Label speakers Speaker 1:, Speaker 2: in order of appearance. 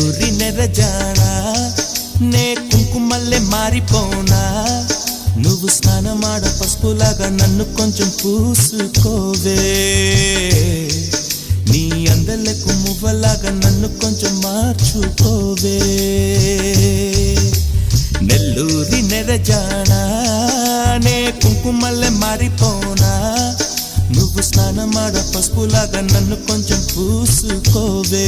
Speaker 1: నెల్లూరి నెరజానా నే కుంకుమల్లె మారిపోనా నువ్వు స్నానమాడ పసుపులాగా నన్ను కొంచెం పూసుకోవే నీ అందలకు మువ్వలాగా నన్ను కొంచెం మార్చుకోవే నెల్లూరి నెరజానా నే కుంకుమల్లె మారిపోనా నువ్వు స్నానమాడ పసుపులాగా నన్ను కొంచెం పూసుకోవే